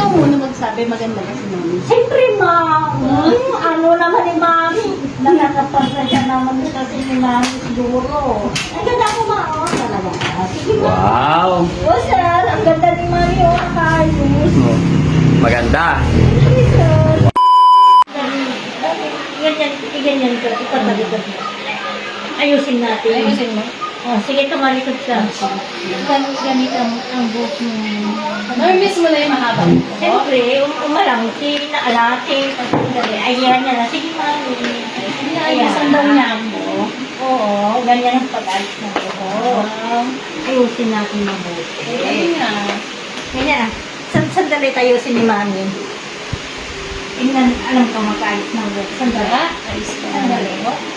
ikaw muna magsabi, maganda ka si Mami. Siyempre, ma'am. Ano naman ni mami? Nakakapagsadya naman kasi ni mami siguro. Ang ganda ko, ma'am. Oh, talaga. Sige, ma'am. Wow. Oh, sir. Ang ganda ni mami. Oh, nakayos. Maganda. Sige, sir. Ganyan ko. Ipatalikod mo. Ayusin natin. Ayusin mo. Oh, sige, tumalikod ka. Ganit ang buhok mo. Miss mo na yung mahaba. Siyempre, umalangti, naalati, pagkakali. Ayan niya na. Sige, mami. Ayusan daw niya mo. Oo, ganyan ang pag-alis ng buhok. Ayusin natin mabuti. Ayun nga. Ganyan. Sandali tayo si ni mami. Tingnan, alam ko mag-ayos ng buhok. Sandali. Ayos ka. Sandali.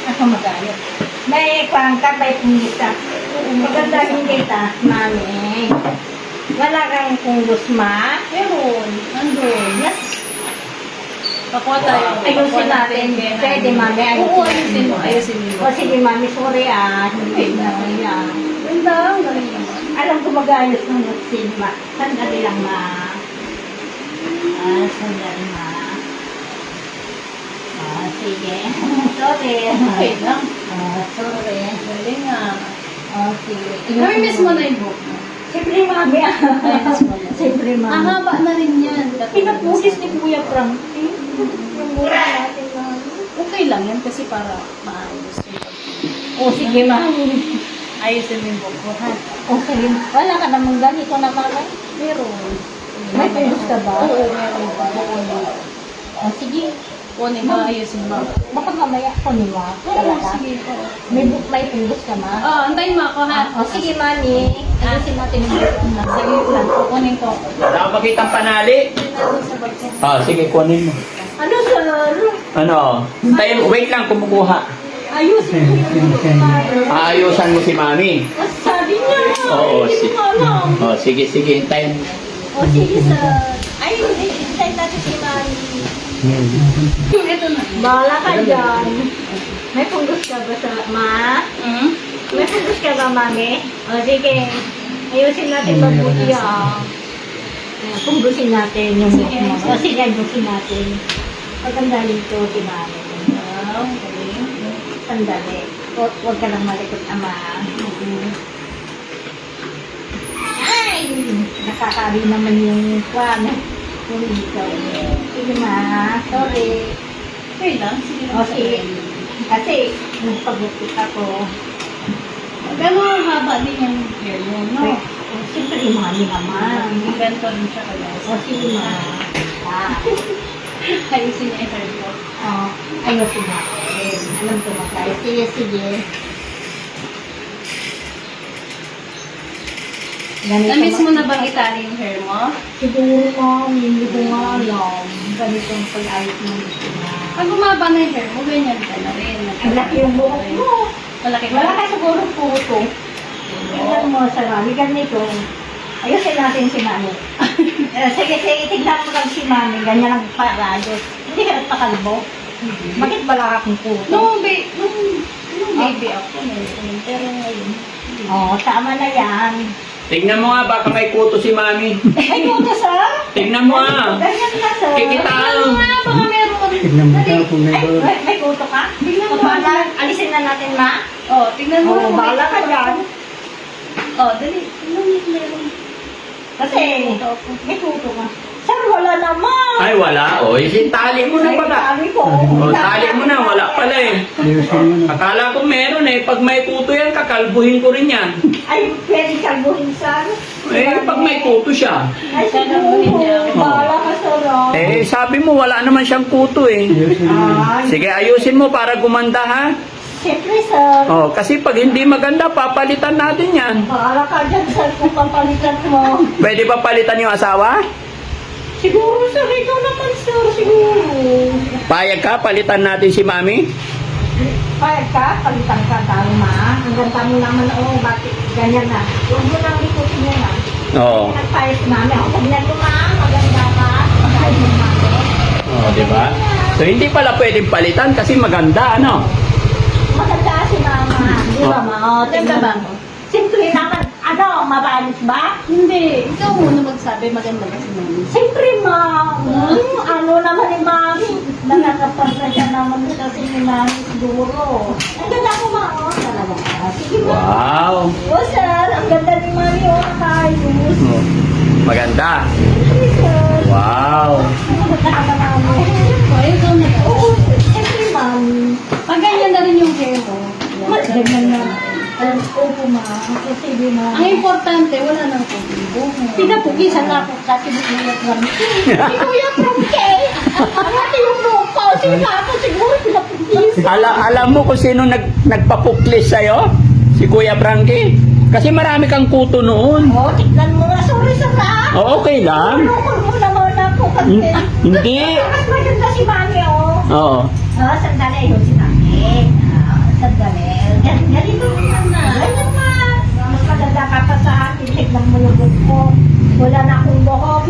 Ako mag-ayos. May pangkat, may pungisa. Magandang kita, mami. Wala kang punggos, ma. Meron. Nandun. Yes. Pakuha tayo. Ayusin natin. Pwede, mami. Oo, ayusin mo. Ayusin mo. O sige, mami, sorry hindi na yan. Ganda. Ang galing naman. Alam ko mag-ayos ng vaccine, ma. Sandali lang, ma. Sandali, ma. Sige. Sorry. Okay lang. Sorry. Galing nga. Sige. Miss mo na yung book mo. Siyempre, mami. Miss mo na. Siyempre, mami. Ang haba na rin yan. Pinapusis ni Kuya Frankie. Yung mura natin, mami. Okay lang yan kasi para maayos yung pag- O, sige, mami. Ayusin mo yung book mo. ha? O, sige. Wala ka namang ganito na, mami. Meron. May pulus ka ba? Oo, meron. Bukunin. O, sige. Kunin mo, ayusin mo. Baka mamaya ko ni ma. Oo, Talaga. sige po. May pulus ka, ma. Oh, antayin mo ako ha. O, sige, mami. Ayusin natin yung buhok na. Sige lang, kukunin ko. Wala akong makitang panali. Sige, kunin mo. Ano, sir? Ano? Wait lang, kumukuha. Ayusin mo yung buhok, mami. Aayusan mo si Mami. O, sabi niya. Oo, Hindi ko alam. Oh, sige, hintayin mo. O, sige, sir. Ay, hintay natin si mami. Ito na. Bahala ka dyan. May punggus ka ba sa ma? Hmm? May punggus ka ba, mami? O, sige. Ayusin natin mabuti, ah. Punggusin natin yung buhok mo. O, sige, ayusin natin. Maganda dito si mami. Wow, galing. Sandali. Huwag ka lang malikot, ama. Ay! Nakakari naman yung kwan. Yung ikaw. Sige, ma. Sorry. Okay lang. Sige lang. O, sige. Kasi, nagpagupit ako. Gano'ng haba din yung hair mo, no? Siyempre, mami naman. Ganito rin siya kaya. O, sige, ma. Ayusin niya yung hair mo. Ayusin natin. Alam ko magkaya. Sige, sige. Na-miss mo na bang itali yung hair mo? Siguro, mami, hindi ko nga alam. Ganito ang pag-ayos ng gusto na. Pag bumaba na yung hair mo, ganyan ka na rin. Ang laki yung buhok mo. Malaki ba? Wala ka siguro puto. Tingnan mo sa mami. Ganito. Ayusin natin si mami. Sige, tignan mo lang si mami. Ganyan ang parayos. Hindi ka nagpakalbo. Bakit wala akong puto? Nung baby ako, meron. Pero ngayon, hindi. Oo, tama na yan. Tingnan mo nga, baka may kuto si Mami. May puto, sir? Tingnan mo nga. Ganyan na, sir. Kikitaan. Ano nga, baka meron. Ay, may puto ka? Tingnan mo. Bahala, alisin na natin, ma. Oh, tingnan mo. Oo, bahala ka dyan. Oh, dali. Tingnan mo, meron. Kasi, may puto ka. Sir, wala naman. Ay, wala. O, tali mo na pala. Tali ko. O, tali mo na. Wala pala eh. Akala ko meron eh. Pag may kuto yan, kakalbuhin ko rin yan. Ay, pwede kalbuhin, sir. Eh, pag may kuto siya. Ay, siguro. Bahala ka, sir. Eh, sabi mo, wala naman siyang kuto eh. Ay, Sige, ayusin mo para gumanda ha. siyempre, sir. Oh, kasi pag hindi maganda, papalitan natin yan. Bahala ka dyan, sir, kung papalitan mo. Pwede ba palitan yung asawa? Siguro, sir, ikaw naman, sir. Siguro. Payag ka, palitan natin si Mami? Payag ka, palitan ka, tama. Ang ganda mo naman, bakit ganyan na. Huwag mo nang ikutin yan, ha. Oo. Nagpayag si mami. Ako, tignan mo, ma. Maganda ka. Pagkain mo, mami. Oh, di ba? So, hindi pala pwedeng palitan kasi maganda, ano? Maganda si mama. Di ba, ma? Maganda ba? Simple naman. Ano, mabalis ba? Hindi. Ikaw muna magsabi, maganda ka si Mami. Siyempre, ma. Ano naman ni Mami? Nakakapagpasya naman kasi ni Mami siguro. Ang ganda ko ma, oh, talaga. Sige ma. Wow. Oh, sir, ang ganda ni Mami, oh, nakayos. Oh, maganda. Sige, sir. Wow. Maganda ka Mami. Oh, ikaw na daw. Oo, siyempre Mami. Pag ganyan na rin yung hair mo. Ganyan na. Opo ma, sige ma. Ang importante, wala nang kubo. Pinapugisan na ako kasi bukuyat kami. Si Kuya Prongkey! Ang ate yung lupa. Sige ako siguro pinapugis. Alam mo kung sino nagpapuklis sa'yo? Si Kuya Frankie. Kasi marami kang kuto noon. Oh, tignan mo nga. Sorry sa ra. Oh, okay lang. Lukol mo naman ako kasi. Hindi. Mas maganda si Mami, oh. Oo. Ah, sandali yun si Mami. Sandali. Ganito naman na. Ganyan na. Mas maganda ka pa sa akin. Tignan mo yung book ko. Wala na akong buhok.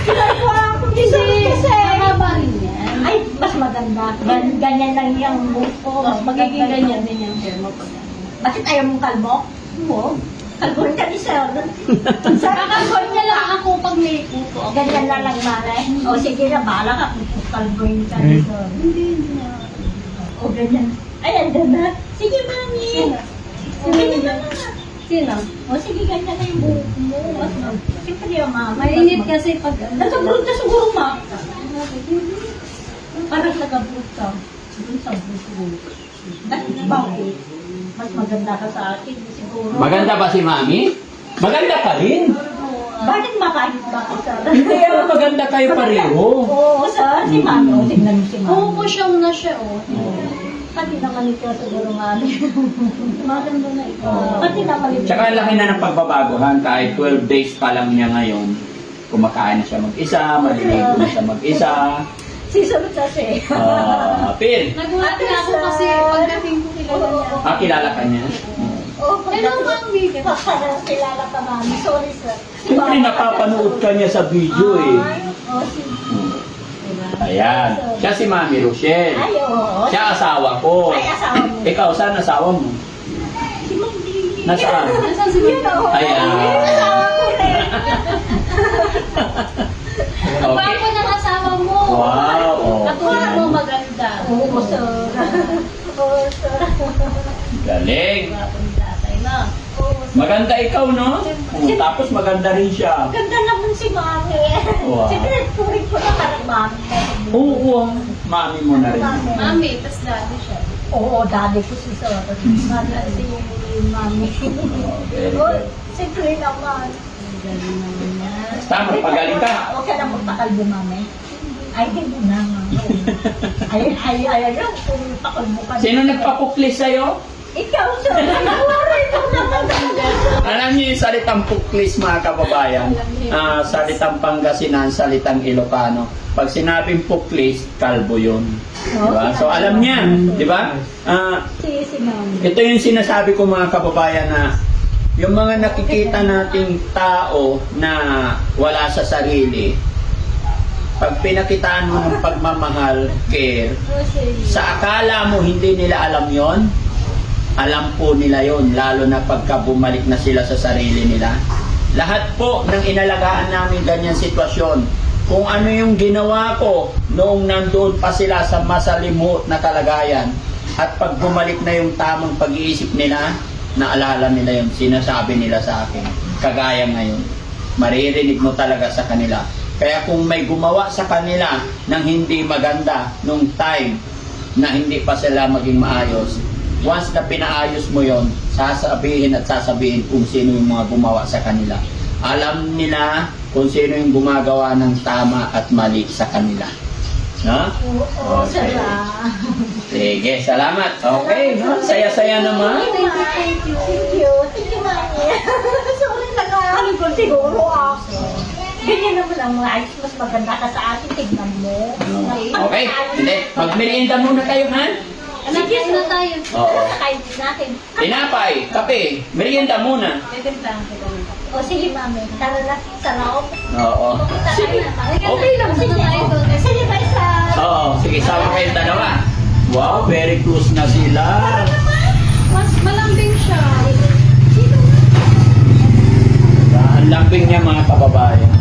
Ginagawa ako dito. Mahaba rin yan. Ay, mas maganda. Ganyan lang yung book ko. Mas magiging ganyan din yung hair mo pag Bakit ayaw mong kalbo? Oo. Kalbohin ka ni Sir. Kakakuha niya lang ako pag may kuko. Ganyan na lang, Mare. O sige na, bahala ka kung kalbohin ka ni Sir. Hindi na. O ganyan. Ay, andun na. Sige, Mami. Sino? O ganyan na lang. Sino? O sige, ganyan na yung buhok mo. Mas siyempre yung Mama. Mainit kasi pag ano. Nagkabrut ka siguro, Ma. Parang nagkabrut ka. Doon sa buhok. Bakit? Mas maganda ka sa akin, siguro. Maganda ba si Mami? Maganda pa rin. Bakit makahit ba ka, Sir? Hindi, maganda kayo pareho. Oo, Sir. Si Mami. O, tignan mo si Mami. Oo, pusyong na siya, oh. Pati naman ito siguro, Mami. Maganda na ikaw. Pati naman ito. Tsaka laki na ng pagbabagohan. Kahit 12 days pa lang niya ngayon. Kumakain na siya mag-isa, maliligo na siya mag-isa. Sisunod kasi. Pin. Nagulat na ako kasi pagdating ko kilala niya. Kilala ka niya? Oo, Hello, Mami. Parang kilala ka, Mami. Sorry, Sir. Siyempre napapanood ka niya sa video eh. Oo, sige. Ayan. Siya si Mami Rochelle. Ay, oo. Siya asawa ko. Ay, asawa mo. Ikaw, saan asawa mo? Si Mami. Nasaan? Nasaan si Yun, Mami? oo. Ayan. Asawa ko rin. Ang gwapo ng asawa mo. Wow. Oh. Katulad mo maganda. Oo, Sir. Oo, Sir. Galing. Gwapo ni tatay na. Oo, Sir. Maganda ikaw, no? Tapos maganda rin siya. Ganda naman si Mami. Wow. Siguro, turing ko na parang Mami. Oo, Mami mo na rin. Mami, tas daddy siya. Oo, daddy ko si Sir. Mami si Mami. Very Oo, good. siyempre naman. Ang galing naman yan. Tama, pagaling ka. Huwag ka na magpakalbo, Mami. Ay, hindi na, Mami. Ay, ayun, kung pakalbo ka. Sino nagpapuklis sa'yo? Ikaw, Sir. Wala ito naman. Alam niyo yung salitang puklis, mga kababayan. Salitang Pangasinan, salitang Ilocano. Pag sinabing puklis, kalbo yun. Diba? So alam niya, di ba? Si Mami. Ito yung sinasabi ko, mga kababayan, na yung mga nakikita nating tao na wala sa sarili, pag pinakitaan mo ng pagmamahal, care, sa akala mo hindi nila alam yon, alam po nila yon, lalo na pagka bumalik na sila sa sarili nila. Lahat po ng inalagaan namin ganyan sitwasyon, kung ano yung ginawa ko noong nandoon pa sila sa masalimuot na kalagayan, at pag bumalik na yung tamang pag-iisip nila, naalala nila yun, sinasabi nila sa akin. Kagaya ngayon, maririnig mo talaga sa kanila. Kaya kung may gumawa sa kanila ng hindi maganda nung time na hindi pa sila maging maayos, once na pinaayos mo yon, sasabihin kung sino yung mga gumawa sa kanila. Alam nila kung sino yung gumagawa ng tama at mali sa kanila. No? Oo, Okay. Sir. Sige, salamat. Okay, no? Saya-saya naman. Thank you. Thank you, Mami. Sorry na nga. Siguro ako. Ganyan naman ang mga ayos. Mas maganda ka sa akin. Tignan mo. Okay, hindi. Magmerienda muna kayo, han? Anak, na tayo. Oo. Kain natin. Tinapay, kape, merienda muna. Bebentahan kita ng kape. O sige, Mami. Tara na sa loob. Oo. Sige. Okay lang. Punta tayo doon. Sige, may sa... Oo, sige, sama kayong dalawa. Wow, very close na sila. Mas malambing siya. Ang lambing niya, mga kababayan.